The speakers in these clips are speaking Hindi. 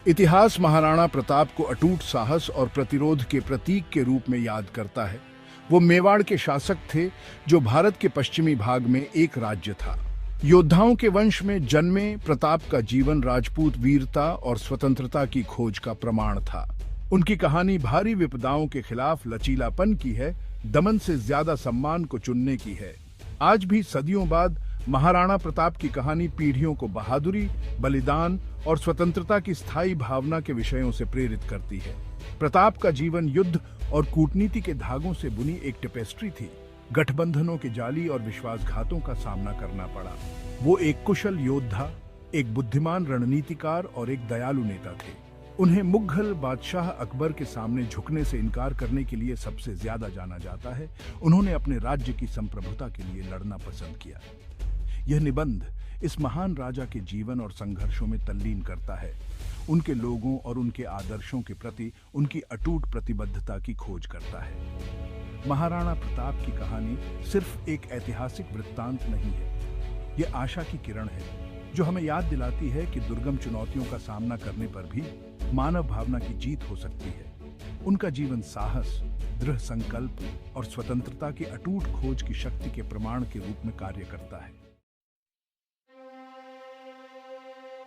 इतिहास महाराणा प्रताप को अटूट साहस और प्रतिरोध के प्रतीक के रूप में याद करता है। वो मेवाड़ के शासक थे जो भारत के पश्चिमी भाग में एक राज्य था। योद्धाओं के वंश में जन्मे प्रताप का जीवन राजपूत वीरता और स्वतंत्रता की खोज का प्रमाण था। उनकी कहानी भारी विपदाओं के खिलाफ लचीलापन की है, दमन से ज्यादा सम्मान को चुनने की है। आज भी सदियों बाद महाराणा प्रताप की कहानी पीढ़ियों को बहादुरी, बलिदान और स्वतंत्रता की स्थायी भावना के विषयों से प्रेरित करती है। प्रताप का जीवन युद्ध और कूटनीति के धागों से बुनी एक टेपेस्ट्री थी। गठबंधनों के जाली और विश्वासघातों का सामना करना पड़ा। वो एक कुशल योद्धा, एक बुद्धिमान रणनीतिकार और एक दयालु नेता थे। उन्हें मुगल बादशाह अकबर के सामने झुकने से इनकार करने के लिए सबसे ज्यादा जाना जाता है। उन्होंने अपने राज्य की संप्रभुता के लिए लड़ना पसंद किया। यह निबंध इस महान राजा के जीवन और संघर्षों में तल्लीन करता है, उनके लोगों और उनके आदर्शों के प्रति उनकी अटूट प्रतिबद्धता की खोज करता है। महाराणा प्रताप की कहानी सिर्फ एक ऐतिहासिक वृत्तांत नहीं है, यह आशा की किरण है जो हमें याद दिलाती है कि दुर्गम चुनौतियों का सामना करने पर भी मानव भावना की जीत हो सकती है। उनका जीवन साहस, दृढ़ संकल्प और स्वतंत्रता की अटूट खोज की शक्ति के प्रमाण के रूप में कार्य करता है।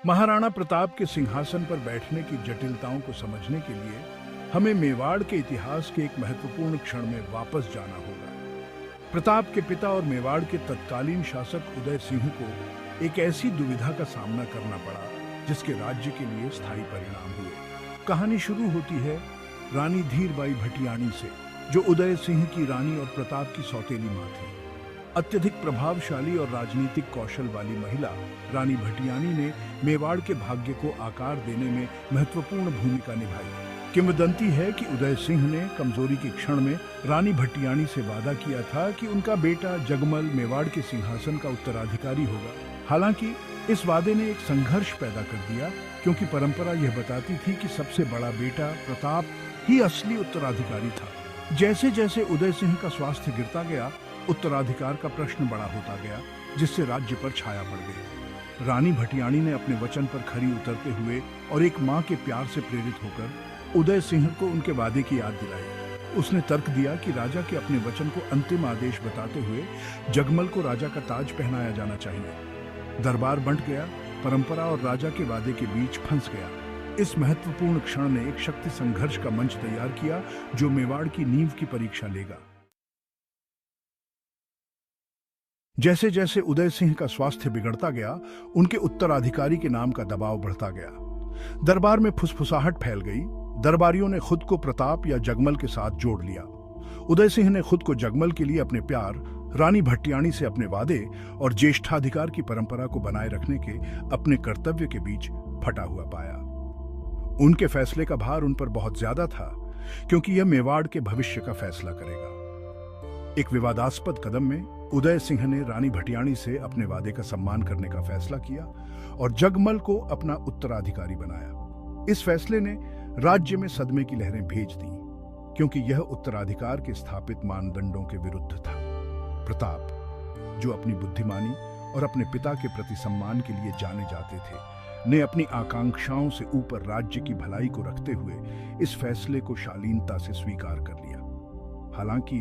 महाराणा प्रताप के सिंहासन पर बैठने की जटिलताओं को समझने के लिए हमें मेवाड़ के इतिहास के एक महत्वपूर्ण क्षण में वापस जाना होगा। प्रताप के पिता और मेवाड़ के तत्कालीन शासक उदय सिंह को एक ऐसी दुविधा का सामना करना पड़ा जिसके राज्य के लिए स्थायी परिणाम हुए। कहानी शुरू होती है रानी धीरबाई भटियाणी से, जो उदय सिंह की रानी और प्रताप की सौतेली मां थी। अत्यधिक प्रभावशाली और राजनीतिक कौशल वाली महिला रानी भटियाणी ने मेवाड़ के भाग्य को आकार देने में महत्वपूर्ण भूमिका निभाई। किंवदंती है कि उदय सिंह ने कमजोरी के क्षण में रानी भटियाणी से वादा किया था कि उनका बेटा जगमल मेवाड़ के सिंहासन का उत्तराधिकारी होगा। हालांकि इस वादे ने एक संघर्ष पैदा कर दिया, क्योंकि परंपरा यह बताती थी कि सबसे बड़ा बेटा प्रताप ही असली उत्तराधिकारी था। जैसे जैसे उदय सिंह का स्वास्थ्य गिरता गया, उत्तराधिकार का प्रश्न बड़ा होता गया, जिससे राज्य पर छाया पड़ गई। रानी भटियाणी ने अपने वचन पर खरी उतरते हुए और एक मां के प्यार से प्रेरित होकर उदय सिंह को उनके वादे की याद दिलाई। उसने तर्क दिया कि राजा के अपने वचन को अंतिम आदेश बताते हुए जगमल को राजा का ताज पहनाया जाना चाहिए। दरबार बंट गया, परंपरा और राजा के वादे के बीच फंस गया। इस महत्वपूर्ण क्षण ने एक शक्ति संघर्ष का मंच तैयार किया जो मेवाड़ की नींव की परीक्षा लेगा। जैसे जैसे उदय सिंह का स्वास्थ्य बिगड़ता गया, उनके उत्तराधिकारी के नाम का दबाव बढ़ता गया। दरबार में फुसफुसाहट फैल गई। दरबारियों ने खुद को प्रताप या जगमल के साथ जोड़ लिया। उदय सिंह ने खुद को जगमल के लिए अपने प्यार, रानी भटियाणी से अपने वादे और ज्येष्ठाधिकार की परंपरा को बनाए रखने के अपने कर्तव्य के बीच फटा हुआ पाया। उनके फैसले का भार उन पर बहुत ज्यादा था, क्योंकि यह मेवाड़ के भविष्य का फैसला करेगा। एक विवादास्पद कदम में उदय सिंह ने रानी भटियाणी से अपने वादे का सम्मान करने का फैसला किया और जगमल को अपना उत्तराधिकारी बनाया। इस फैसले ने राज्य में सदमे की लहरें भेज दी, क्योंकि यह उत्तराधिकार के स्थापित मानदंडों के विरुद्ध था। प्रताप, जो अपनी बुद्धिमानी और अपने पिता के प्रति सम्मान के लिए जाने जाते थे, ने अपनी आकांक्षाओं से ऊपर राज्य की भलाई को रखते हुए इस फैसले को शालीनता से स्वीकार कर लिया। हालांकि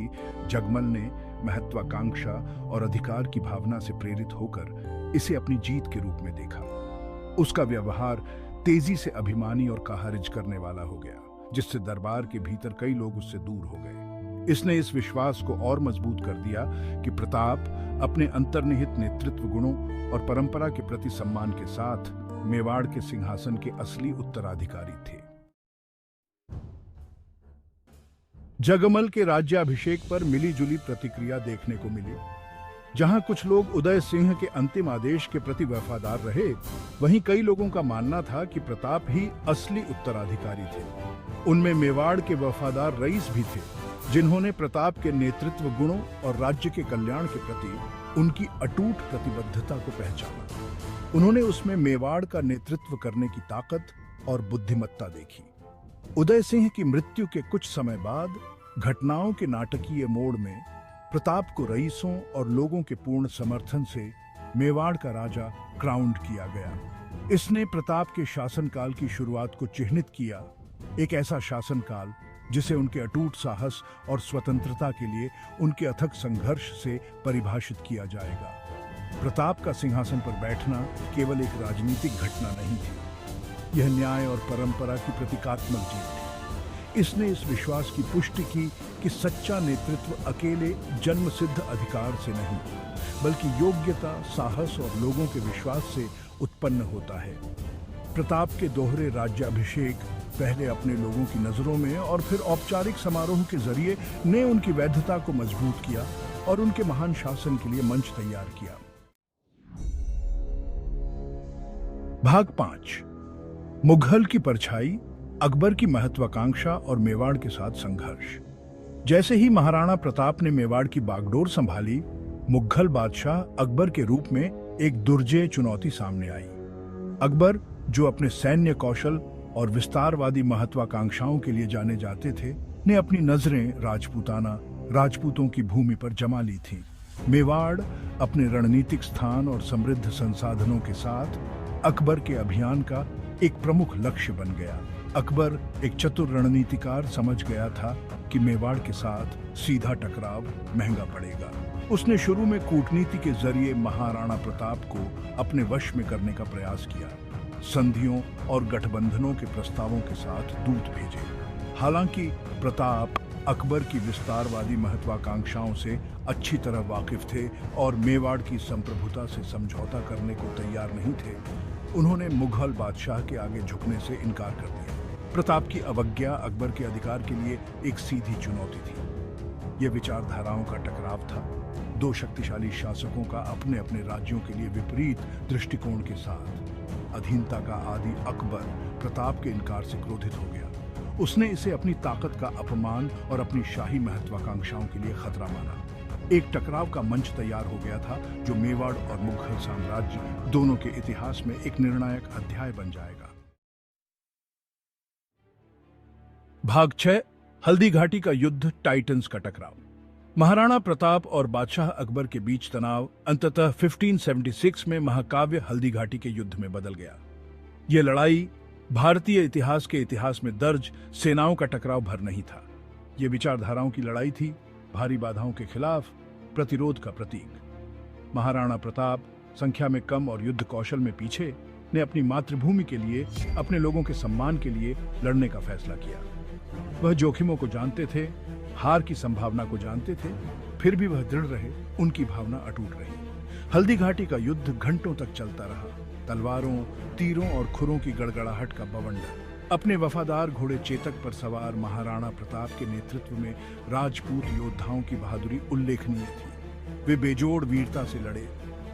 जगमल ने महत्वाकांक्षा और अधिकार की भावना से प्रेरित होकर इसे अपनी जीत के रूप में देखा। उसका व्यवहार तेजी से अभिमानी और काहरिज करने वाला हो गया, जिससे दरबार के भीतर कई लोग उससे दूर हो गए। इसने इस विश्वास को और मजबूत कर दिया कि प्रताप अपने अंतर्निहित नेतृत्व गुणों और परंपरा के प्रति सम्मान के साथ मेवाड़ के सिंहासन के असली उत्तराधिकारी थे। जगमल के राज्याभिषेक पर मिलीजुली प्रतिक्रिया देखने को मिली। जहां कुछ लोग उदय सिंह के अंतिम आदेश के प्रति वफादार रहे, वहीं कई लोगों का मानना था कि प्रताप ही असली उत्तराधिकारी थे। उनमें मेवाड़ के वफादार रईस भी थे, जिन्होंने प्रताप के नेतृत्व गुणों और राज्य के कल्याण के प्रति उनकी अटूट प्रतिबद्धता को पहचाना। उन्होंने उसमें मेवाड़ का नेतृत्व करने की ताकत और बुद्धिमत्ता देखी। उदय सिंह की मृत्यु के कुछ समय बाद घटनाओं के नाटकीय मोड़ में प्रताप को रईसों और लोगों के पूर्ण समर्थन से मेवाड़ का राजा क्राउन्ड किया गया। इसने प्रताप के शासनकाल की शुरुआत को चिह्नित किया, एक ऐसा शासनकाल जिसे उनके अटूट साहस और स्वतंत्रता के लिए उनके अथक संघर्ष से परिभाषित किया जाएगा। प्रताप का सिंहासन पर बैठना केवल एक राजनीतिक घटना नहीं थी, यह न्याय और परंपरा की प्रतीकात्मक जीत थी। इसने इस विश्वास की पुष्टि की कि सच्चा नेतृत्व अकेले जन्मसिद्ध अधिकार से नहीं, बल्कि योग्यता, साहस और लोगों के विश्वास से उत्पन्न होता है। प्रताप के दोहरे राज्याभिषेक पहले अपने लोगों की नजरों में और फिर औपचारिक समारोह के जरिए ने उनकी वैधता को मजबूत किया और उनके महान शासन के लिए मंच तैयार किया। भाग 5। मुगल की परछाई, अकबर की महत्वाकांक्षा और मेवाड़ के साथ संघर्ष। जैसे ही महाराणा प्रताप ने मेवाड़ की बागडोर संभाली, मुगल बादशाह अकबर के रूप में एक दुर्जेय चुनौती सामने आई। अकबर, जो अपने सैन्य कौशल और विस्तारवादी महत्वाकांक्षाओं के लिए जाने जाते थे, ने अपनी नजरें राजपूतों की भूमि पर जमा ली थीं। मेवाड़ अपने रणनीतिक स्थान और समृद्ध संसाधनों के साथ अकबर के अभियान का एक प्रमुख लक्ष्य बन गया। अकबर, एक चतुर रणनीतिकार, समझ गया था कि मेवाड़ के साथ सीधा टकराव महंगा पड़ेगा। उसने शुरू में कूटनीति के जरिए महाराणा प्रताप को अपने वश में करने का प्रयास किया, संधियों और गठबंधनों के प्रस्तावों के साथ दूत भेजे। हालांकि प्रताप अकबर की विस्तारवादी महत्वाकांक्षाओं से अच्छी तरह वाकिफ थे और मेवाड़ की संप्रभुता से समझौता करने को तैयार नहीं थे, उन्होंने मुगल बादशाह के आगे झुकने से इनकार कर दिया। प्रताप की अवज्ञा अकबर के अधिकार के लिए एक सीधी चुनौती थी। यह विचारधाराओं का टकराव था, दो शक्तिशाली शासकों का अपने अपने राज्यों के लिए विपरीत दृष्टिकोण के साथ। अधीनता का आदि अकबर प्रताप के इनकार से क्रोधित हो गया। उसने इसे अपनी ताकत का अपमान और अपनी शाही महत्वाकांक्षाओं के लिए खतरा माना। एक टकराव का मंच तैयार हो गया था जो मेवाड़ और मुगल साम्राज्य दोनों के इतिहास में एक निर्णायक अध्याय बन जाएगा। भाग 6। हल्दी घाटी का युद्ध, टाइटन्स का टकराव। महाराणा प्रताप और बादशाह अकबर के बीच तनाव अंततः 1576 में महाकाव्य हल्दी घाटी के युद्ध में बदल गया। यह लड़ाई भारतीय इतिहास में दर्ज सेनाओं का टकराव भर नहीं था। यह विचारधाराओं की लड़ाई थी, भारी बाधाओं के खिलाफ प्रतिरोध का प्रतीक। महाराणा प्रताप, संख्या में कम और युद्ध कौशल में पीछे, ने अपनी मातृभूमि के लिए, अपने लोगों के सम्मान के लिए लड़ने का फैसला किया। वह जोखिमों को जानते थे, हार की संभावना को जानते थे, फिर भी वह दृढ़ रहे, उनकी भावना अटूट रही। हल्दी घाटी का युद्ध घंटों तक चलता रहा, तलवारों, तीरों और खुरों की गड़गड़ाहट का बवंडर। अपने वफादार घोड़े चेतक पर सवार महाराणा प्रताप के नेतृत्व में राजपूत योद्धाओं की बहादुरी उल्लेखनीय थी। वे बेजोड़ वीरता से लड़े।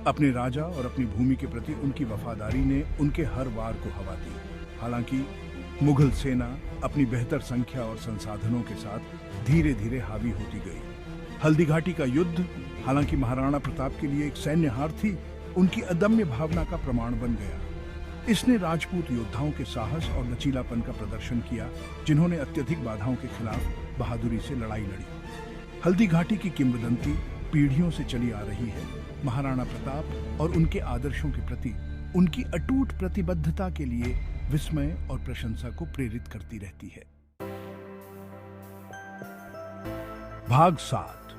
अपने राजा और अपनी भूमि के प्रति उनकी वफादारी ने उनके हर वार को हवा दी। हालांकि मुगल सेना अपनी बेहतर संख्या और संसाधनों के साथ धीरे धीरे हावी होती गई। हल्दी घाटी का युद्ध, हालांकि महाराणा प्रताप के लिए एक सैन्य हार थी, उनकी अदम्य भावना का प्रमाण बन गया। इसने राजपूत योद्धाओं के साहस और लचीलापन का प्रदर्शन किया, जिन्होंने अत्यधिक बाधाओं के खिलाफ बहादुरी से लड़ाई लड़ी। हल्दी घाटी की किंवदंती पीढ़ियों से चली आ रही है। महाराणा प्रताप और उनके आदर्शों के प्रति उनकी अटूट प्रतिबद्धता के लिए विस्मय और प्रशंसा को प्रेरित करती रहती है। भाग 7।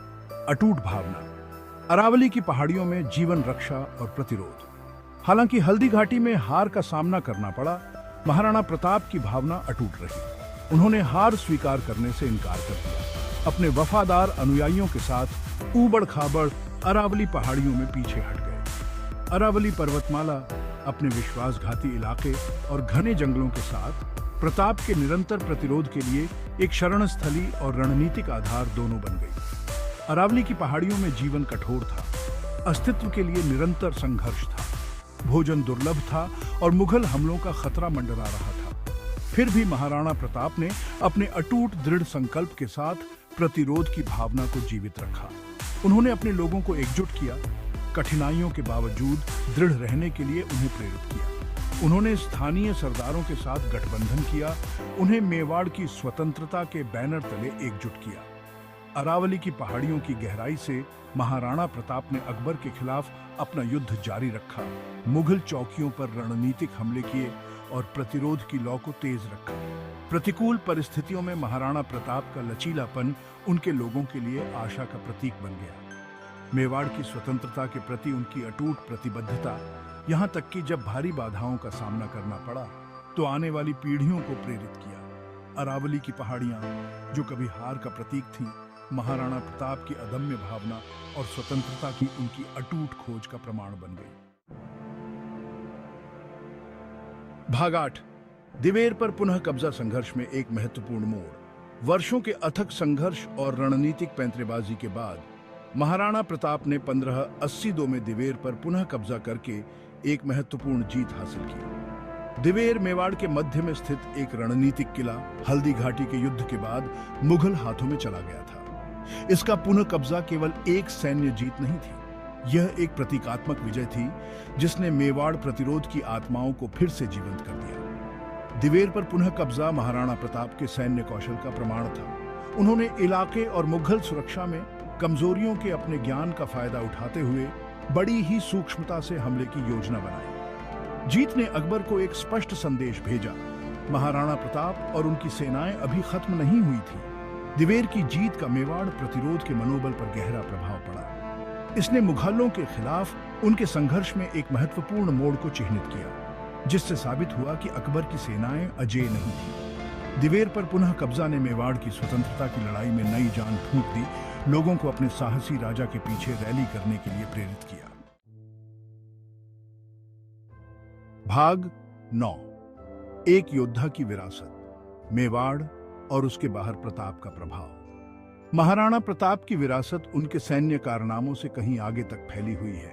अटूट भावना। अरावली की पहाड़ियों में जीवन रक्षा और प्रतिरोध। हालांकि हल्दी घाटी में हार का सामना करना पड़ा, महाराणा प्रताप की भावना अटूट रही। उन्होंने हार स्वीकार करने से इनकार कर दिया। अपने वफादार अनुयायियों के साथ ऊबड़ खाबड़ अरावली पहाड़ियों में पीछे हट गए। अरावली पर्वतमाला अपने विश्वासघाती इलाके और घने जंगलों के साथ प्रताप के निरंतर प्रतिरोध के लिए एक शरण स्थली और रणनीतिक आधार दोनों बन गई। अरावली की पहाड़ियों में जीवन कठोर था, अस्तित्व के लिए निरंतर संघर्ष था, भोजन दुर्लभ था और मुगल हमलों का खतरा मंडरा रहा था। फिर भी महाराणा प्रताप ने अपने अटूट दृढ़ संकल्प के साथ प्रतिरोध की भावना को जीवित रखा। उन्होंने अपने लोगों को एकजुट किया, कठिनाइयों के बावजूद दृढ़ रहने के लिए उन्हें प्रेरित किया। उन्होंने स्थानीय सरदारों के साथ गठबंधन किया, उन्हें मेवाड़ की स्वतंत्रता के बैनर तले एकजुट किया। अरावली की पहाड़ियों की गहराई से महाराणा प्रताप ने अकबर के खिलाफ अपना युद्ध जारी रखा। मुगल चौकियों पर रणनीतिक हमले किए और प्रतिरोध की लौ को तेज रखा। प्रतिकूल परिस्थितियों में महाराणा प्रताप का लचीलापन उनके लोगों के लिए आशा का प्रतीक बन गया। मेवाड़ की स्वतंत्रता के प्रति उनकी अटूट प्रतिबद्धता, यहाँ तक कि जब भारी बाधाओं का सामना करना पड़ा तो आने वाली पीढ़ियों को प्रेरित किया। अरावली की पहाड़ियां, जो कभी हार का प्रतीक थीं, महाराणा प्रताप की अदम्य भावना और स्वतंत्रता की उनकी अटूट खोज का प्रमाण बन गई। भाग 8, दिवेर पर पुनः कब्जा संघर्ष में एक महत्वपूर्ण मोड़। वर्षों के अथक संघर्ष और रणनीतिक पैंतरेबाजी के बाद महाराणा प्रताप ने 1582 में दिवेर पर पुनः कब्जा करके एक महत्वपूर्ण जीत हासिल की। दिवेर मेवाड़ के मध्य में स्थित एक रणनीतिक किला हल्दी घाटी के युद्ध के बाद मुगल हाथों में चला गया था। इसका पुनः कब्जा केवल एक सैन्य जीत नहीं थी, यह एक प्रतीकात्मक विजय थी जिसने मेवाड़ प्रतिरोध की आत्माओं को फिर से जीवंत कर दिया। दिवेर पर पुनः कब्जा महाराणा प्रताप के सैन्य कौशल का प्रमाण था। उन्होंने इलाके और मुगल सुरक्षा में कमजोरियों के अपने ज्ञान का फायदा उठाते हुए बड़ी ही सूक्ष्मता से हमले की योजना बनाई। जीत ने अकबर को एक स्पष्ट संदेश भेजा, महाराणा प्रताप और उनकी सेनाएं अभी खत्म नहीं हुई थी। दिवेर की जीत का मेवाड़ प्रतिरोध के मनोबल पर गहरा प्रभाव पड़ा। इसने मुगलों के खिलाफ उनके संघर्ष में एक महत्वपूर्ण मोड़ को चिह्नित किया, जिससे साबित हुआ कि अकबर की सेनाएं अजेय नहीं थी। दिवेर पर पुनः कब्जा ने मेवाड़ की स्वतंत्रता की लड़ाई में नई जान फूंक दी, लोगों को अपने साहसी राजा के पीछे रैली करने के लिए प्रेरित किया। भाग 9, एक योद्धा की विरासत, मेवाड़ और उसके बाहर प्रताप का प्रभाव। महाराणा प्रताप की विरासत उनके सैन्य कारनामों से कहीं आगे तक फैली हुई है।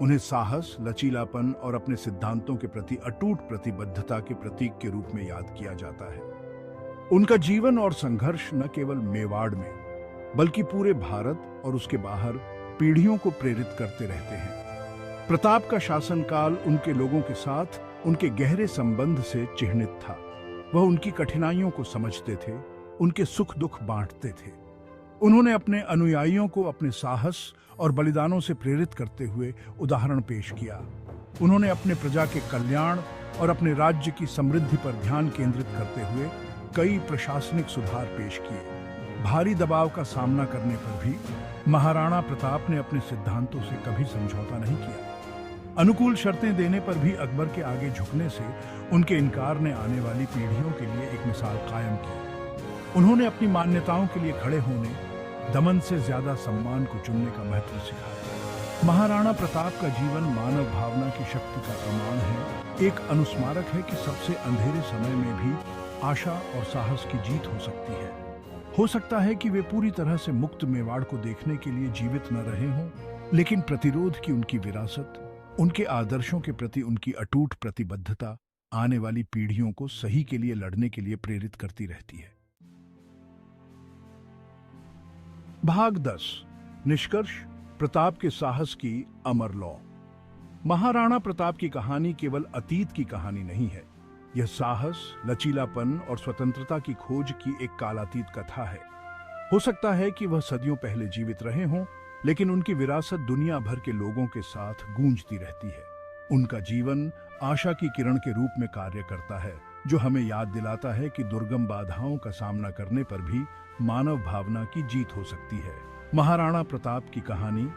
उन्हें साहस, लचीलापन और अपने सिद्धांतों के प्रति अटूट प्रतिबद्धता के प्रतीक के रूप में याद किया जाता है। उनका जीवन और संघर्ष न केवल मेवाड़ में बल्कि पूरे भारत और उसके बाहर पीढ़ियों को प्रेरित करते रहते हैं। प्रताप का शासनकाल उनके लोगों के साथ उनके गहरे संबंध से चिह्नित था। वह उनकी कठिनाइयों को समझते थे, उनके सुख दुख बांटते थे। उन्होंने अपने अनुयायियों को अपने साहस और बलिदानों से प्रेरित करते हुए उदाहरण पेश किया। उन्होंने अपने प्रजा के कल्याण और अपने राज्य की समृद्धि पर ध्यान केंद्रित करते हुए कई प्रशासनिक सुधार पेश किए। भारी दबाव का सामना करने पर भी महाराणा प्रताप ने अपने सिद्धांतों से कभी समझौता नहीं किया। अनुकूल शर्तें देने पर भी अकबर के आगे झुकने से उनके इनकार ने आने वाली पीढ़ियों के लिए एक मिसाल कायम की। उन्होंने अपनी मान्यताओं के लिए खड़े होने, दमन से ज्यादा सम्मान को चुनने का महत्व सिखाया। महाराणा प्रताप का जीवन मानव भावना की शक्ति का प्रमाण है, एक अनुस्मारक है कि सबसे अंधेरे समय में भी आशा और साहस की जीत हो सकती है। हो सकता है कि वे पूरी तरह से मुक्त मेवाड़ को देखने के लिए जीवित न रहे हों, लेकिन प्रतिरोध की उनकी विरासत, उनके आदर्शों के प्रति उनकी अटूट प्रतिबद्धता आने वाली पीढ़ियों को सही के लिए लड़ने के लिए प्रेरित करती रहती है। भाग 10, निष्कर्ष, प्रताप के साहस की अमर लौ। महाराणा प्रताप की कहानी केवल अतीत की कहानी नहीं है, यह साहस, लचीलापन और स्वतंत्रता की खोज की एक कालातीत कथा है। हो सकता है कि वह सदियों पहले जीवित रहे हों, लेकिन उनकी विरासत दुनिया भर के लोगों के साथ गूंजती रहती है। उनका जीवन आशा की किरण के रूप में कार्य करता है, जो हमें याद दिलाता है कि दुर्गम बाधाओं का सामना करने पर भी मानव भावना की जीत हो सकती है। महाराणा प्रताप की कहानी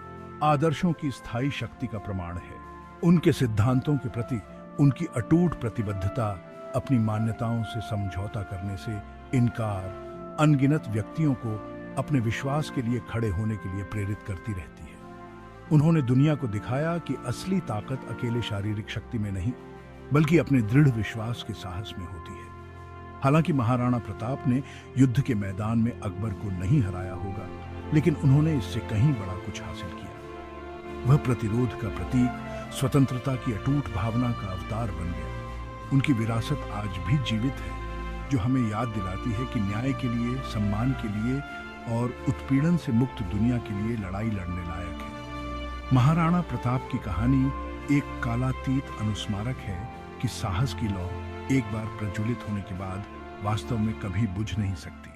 आदर्शों की स्थायी शक्ति का प्रमाण है। उनके सिद्धांतों के प्रति उनकी अटूट प्रतिबद्धता, अपनी मान्यताओं से समझौता करने से इनकार, अनगिनत व्यक्तियों को अपने विश्वास के लिए खड़े होने के लिए प्रेरित करती रहती है। उन्होंने दुनिया को दिखाया कि असली ताकत अकेले शारीरिक शक्ति में नहीं, बल्कि अपने दृढ़ विश्वास के साहस में होती है। हालांकि महाराणा प्रताप ने युद्ध के मैदान में अकबर को नहीं हराया होगा, लेकिन उन्होंने इससे कहीं बड़ा कुछ हासिल किया। वह प्रतिरोध का प्रतीक, स्वतंत्रता की अटूट भावना का अवतार बन गया। उनकी विरासत आज भी जीवित है, जो हमें याद दिलाती है कि न्याय के लिए, सम्मान के लिए और उत्पीड़न से मुक्त दुनिया के लिए लड़ाई लड़ने लायक है। महाराणा प्रताप की कहानी एक कालातीत अनुस्मारक है कि साहस की लौ एक बार प्रज्वलित होने के बाद वास्तव में कभी बुझ नहीं सकती।